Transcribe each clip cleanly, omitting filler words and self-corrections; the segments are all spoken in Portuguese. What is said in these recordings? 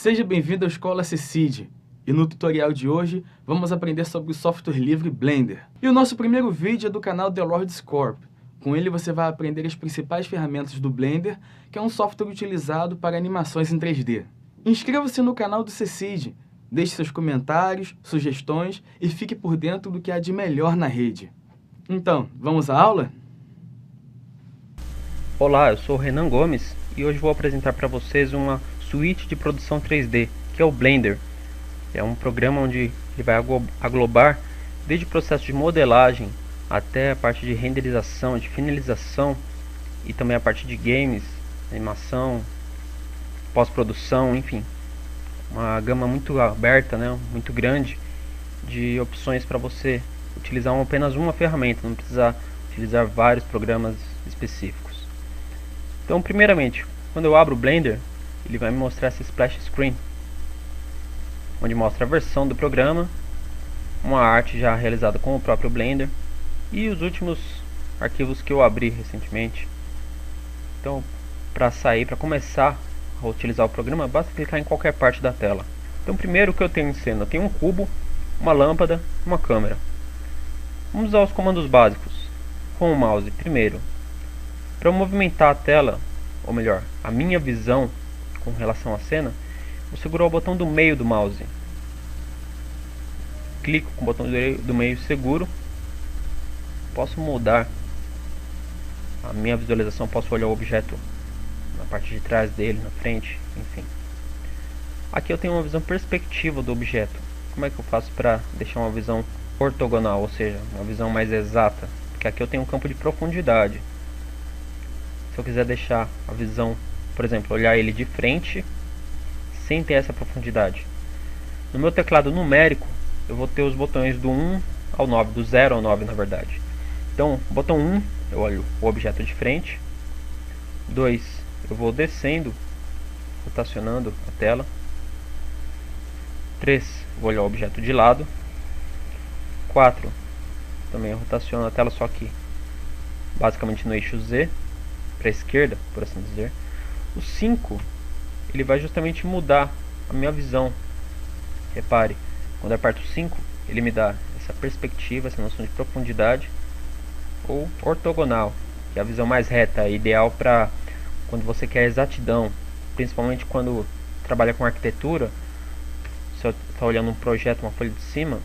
Seja bem-vindo à Escola CCID. E no tutorial de hoje, vamos aprender sobre o software livre Blender. E o nosso primeiro vídeo é do canal The Lords Corp. Com ele você vai aprender as principais ferramentas do Blender, que é um software utilizado para animações em 3D. Inscreva-se no canal do CCID, deixe seus comentários, sugestões e fique por dentro do que há de melhor na rede. Então, vamos à aula? Olá, eu sou o Renan Gomes e hoje vou apresentar para vocês uma suíte de produção 3D, que é o Blender. É um programa onde ele vai aglobar desde o processo de modelagem até a parte de renderização, de finalização e também a parte de games, animação, pós-produção, enfim. Uma gama muito aberta, né, muito grande de opções para você utilizar apenas uma ferramenta, não precisar utilizar vários programas específicos. Então, primeiramente, quando eu abro o Blender, ele vai me mostrar essa splash screen, onde mostra a versão do programa, uma arte já realizada com o próprio Blender e os últimos arquivos que eu abri recentemente. Então, para começar a utilizar o programa, basta clicar em qualquer parte da tela. Então, primeiro o que eu tenho em cena, eu tenho um cubo, uma lâmpada, uma câmera. Vamos usar os comandos básicos com o mouse. Primeiro, para movimentar a tela, ou melhor, a minha visão com relação à cena, vou segurar o botão do meio do mouse. Clico com o botão do meio seguro. Posso mudar a minha visualização, posso olhar o objeto na parte de trás dele, na frente, enfim. Aqui eu tenho uma visão perspectiva do objeto. Como é que eu faço para deixar uma visão ortogonal, ou seja, uma visão mais exata? Porque aqui eu tenho um campo de profundidade. Se eu quiser deixar a visão, por exemplo, olhar ele de frente, sem ter essa profundidade. No meu teclado numérico, eu vou ter os botões do 1 ao 9, do 0 ao 9 na verdade. Então, botão 1, eu olho o objeto de frente. 2, eu vou descendo, rotacionando a tela. 3, eu vou olhar o objeto de lado. 4, também eu rotaciono a tela, só que basicamente no eixo Z, para a esquerda, por assim dizer. O 5, ele vai justamente mudar a minha visão. Repare, quando eu aperto 5, ele me dá essa perspectiva, essa noção de profundidade, ou ortogonal, que é a visão mais reta, ideal para quando você quer exatidão, principalmente quando trabalha com arquitetura. Se eu estou olhando um projeto, uma folha de cima,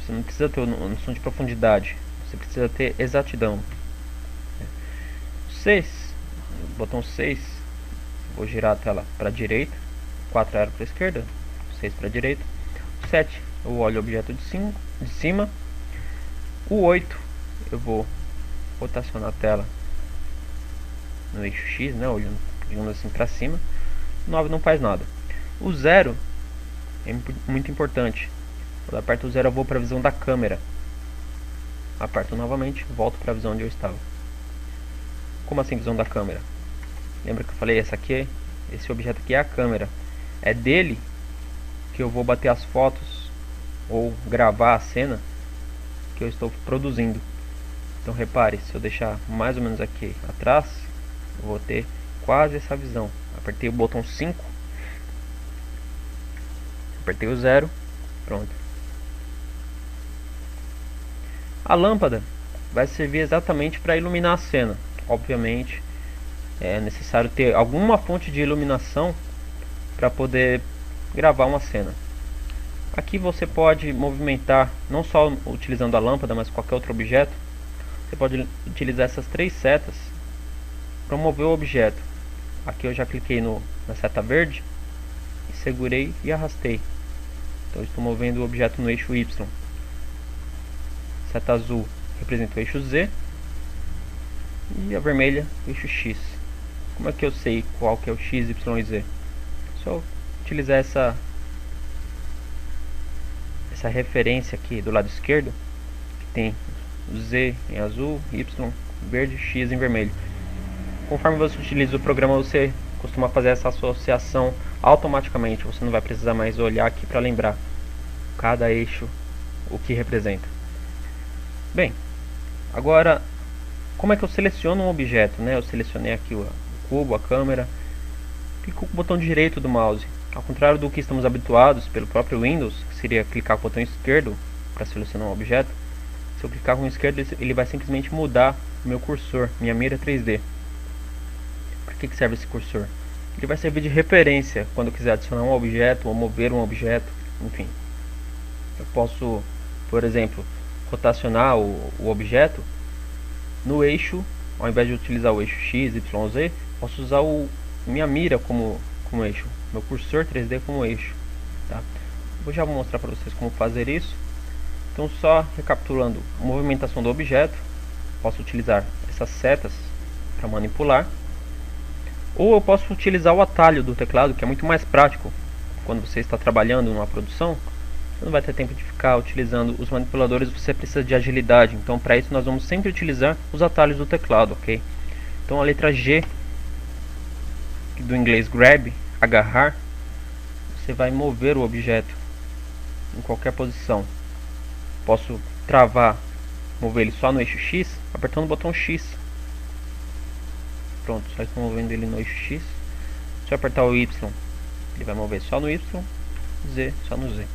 você não precisa ter uma noção de profundidade, você precisa ter exatidão. 6, botão 6, vou girar a tela para a direita, 4 era para a esquerda, 6 para a direita. 7, eu olho o objeto de cima. O 8, eu vou rotacionar a tela no eixo X, né, olhando, digamos assim, para cima. 9 não faz nada. O 0 é muito importante. Quando eu aperto o 0, eu vou para a visão da câmera. Aperto novamente, volto para a visão onde eu estava. Como assim visão da câmera? Lembra que eu falei, esse objeto aqui é a câmera. É dele que eu vou bater as fotos ou gravar a cena que eu estou produzindo. Então repare, se eu deixar mais ou menos aqui atrás, eu vou ter quase essa visão. Apertei o botão 5, apertei o 0, pronto. A lâmpada vai servir exatamente para iluminar a cena. Obviamente é necessário ter alguma fonte de iluminação para poder gravar uma cena. Aqui você pode movimentar, não só utilizando a lâmpada, mas qualquer outro objeto. Você pode utilizar essas 3 setas para mover o objeto. Aqui eu já cliquei na seta verde e segurei e arrastei. Então eu estou movendo o objeto no eixo Y. Seta azul representa o eixo Z e a vermelha o eixo X. Como é que eu sei qual que é o X, Y e Z? Só utilizar essa referência aqui do lado esquerdo, que tem Z em azul, Y verde, X em vermelho. Conforme você utiliza o programa, você costuma fazer essa associação automaticamente. Você não vai precisar mais olhar aqui para lembrar cada eixo o que representa. Bem, agora como é que eu seleciono um objeto, né? Eu selecionei aqui o cubo, a câmera. Clico com o botão direito do mouse Ao contrário do que estamos habituados pelo próprio Windows, que seria clicar com o botão esquerdo para selecionar um objeto, se eu clicar com o esquerdo ele vai simplesmente mudar o meu cursor, minha mira 3D. Para que serve esse cursor? Ele vai servir de referência quando eu quiser adicionar um objeto ou mover um objeto, enfim. Eu posso, por exemplo, rotacionar o objeto no eixo, ao invés de utilizar o eixo X, Y, Z, posso usar minha mira como eixo, meu cursor 3D como eixo. Tá? Eu já vou mostrar para vocês como fazer isso. Então, só recapitulando a movimentação do objeto, posso utilizar essas setas para manipular, ou eu posso utilizar o atalho do teclado, que é muito mais prático quando você está trabalhando numa produção. Você não vai ter tempo de ficar utilizando os manipuladores, você precisa de agilidade. Então, para isso nós vamos sempre utilizar os atalhos do teclado, ok? Então, a letra G do inglês grab, agarrar, você vai mover o objeto em qualquer posição. Posso travar, mover ele só no eixo X, apertando o botão X. Pronto, só estou movendo ele no eixo X. Se eu apertar o Y, ele vai mover só no Y, Z só no Z.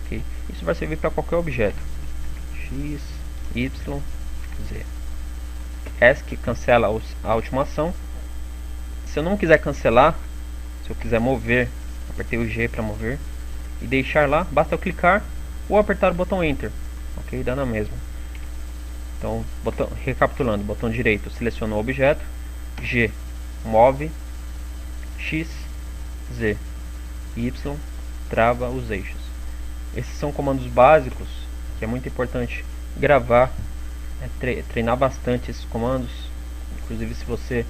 Okay? Isso vai servir para qualquer objeto. X, Y, Z. ESC cancela a última ação. Se eu não quiser cancelar, se eu quiser mover, apertei o G para mover e deixar lá, basta eu clicar ou apertar o botão Enter. Ok, dá na mesma. Então, recapitulando, botão direito seleciona o objeto, G move, X, Z, Y trava os eixos. Esses são comandos básicos que é muito importante gravar, treinar bastante esses comandos. Inclusive, se você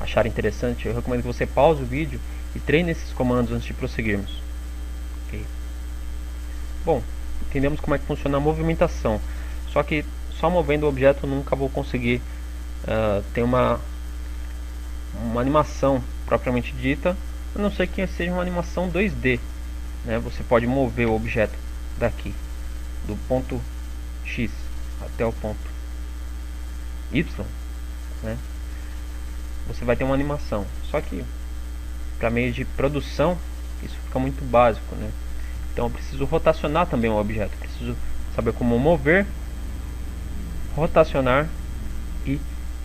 achar interessante, eu recomendo que você pause o vídeo e treine esses comandos antes de prosseguirmos. Okay. Bom, entendemos como é que funciona a movimentação. Só que só movendo o objeto eu nunca vou conseguir ter uma animação propriamente dita, a não ser que seja uma animação 2D. Né? Você pode mover o objeto daqui, do ponto X até o ponto Y, né? Você vai ter uma animação. Só que para meio de produção isso fica muito básico, né? Então eu preciso rotacionar também o objeto. Preciso saber como mover, rotacionar e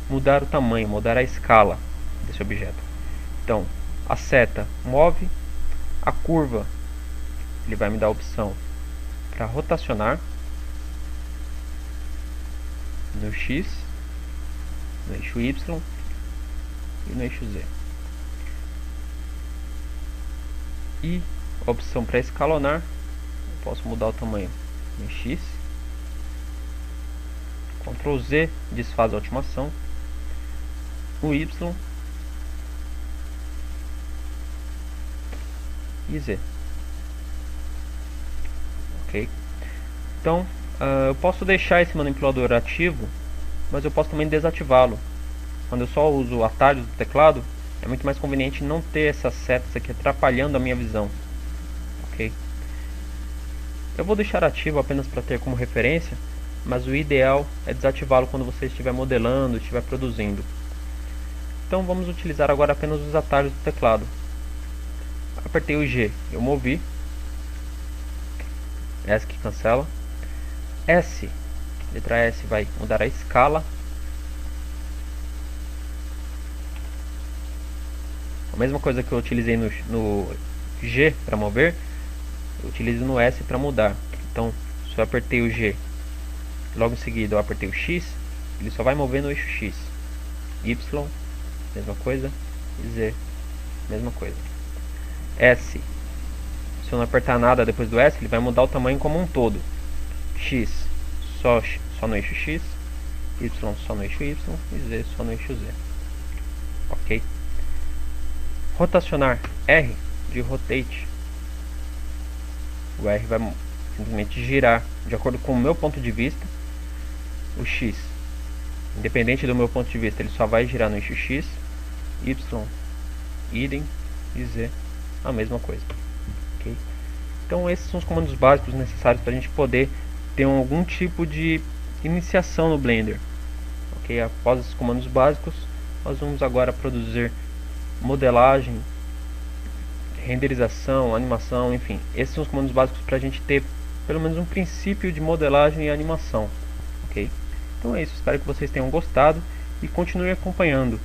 mudar o tamanho, mudar a escala desse objeto. Então a seta move, a curva ele vai me dar a opção para rotacionar no X, no eixo Y e no eixo Z. E a opção para escalonar, eu posso mudar o tamanho no X, Ctrl Z desfaz a automação, no Y e Z. Ok? Então, eu posso deixar esse manipulador ativo, mas eu posso também desativá-lo. Quando eu só uso atalhos do teclado, é muito mais conveniente não ter essas setas aqui atrapalhando a minha visão. Ok? Eu vou deixar ativo apenas para ter como referência, mas o ideal é desativá-lo quando você estiver modelando, estiver produzindo. Então vamos utilizar agora apenas os atalhos do teclado. Apertei o G, eu movi. ESC cancela. S, letra S vai mudar a escala. A mesma coisa que eu utilizei no G para mover, eu utilizo no S para mudar. Então, se eu apertei o G, logo em seguida eu apertei o X, ele só vai mover no eixo X. Y, mesma coisa. E Z, mesma coisa. S, se eu não apertar nada depois do S, ele vai mudar o tamanho como um todo. X, só no eixo X. Y, só no eixo Y. E Z, só no eixo Z. Ok? Rotacionar, R, de rotate. O R vai simplesmente girar de acordo com o meu ponto de vista. O X, independente do meu ponto de vista, ele só vai girar no eixo X. Y, idem. E Z, a mesma coisa. Okay? Então esses são os comandos básicos necessários para a gente poder ter algum tipo de iniciação no Blender. Okay? Após esses comandos básicos, nós vamos agora produzir modelagem, renderização, animação, enfim. Esses são os comandos básicos para a gente ter pelo menos um princípio de modelagem e animação, ok? Então é isso, espero que vocês tenham gostado e continuem acompanhando.